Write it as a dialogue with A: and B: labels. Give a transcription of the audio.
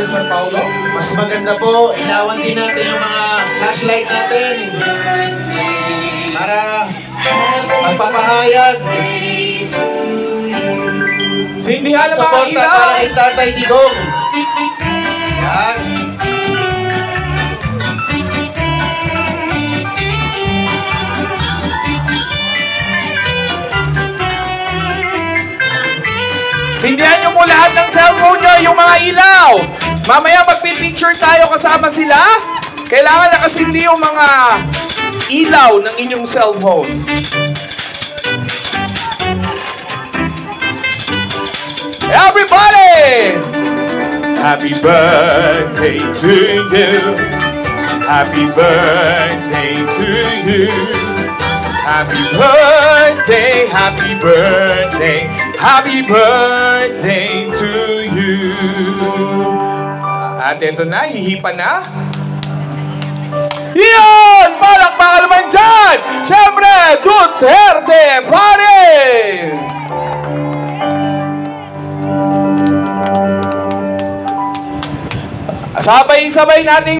A: Sir Paulo?
B: Mas maganda po, ilawan din natin yung mga flashlight natin para magpapahayag.
A: Sindihan ng mga
B: Suporta
A: ilaw!
B: para kay Tatay Digong. Yan.
A: Sindihan nyo mo lahat ng cellphone nyo, yung mga ilaw. Mamaya magpipicture tayo kasama sila. Kailangan nakasindi yung mga ilaw ng inyong cellphone. Everybody! Happy birthday to you. Happy birthday to you. Happy birthday, happy birthday, happy birthday to you. At ito na, hihipan na. Yan! Palakpakan naman dyan! Siyempre, Duterte Party! Sabay-sabay natin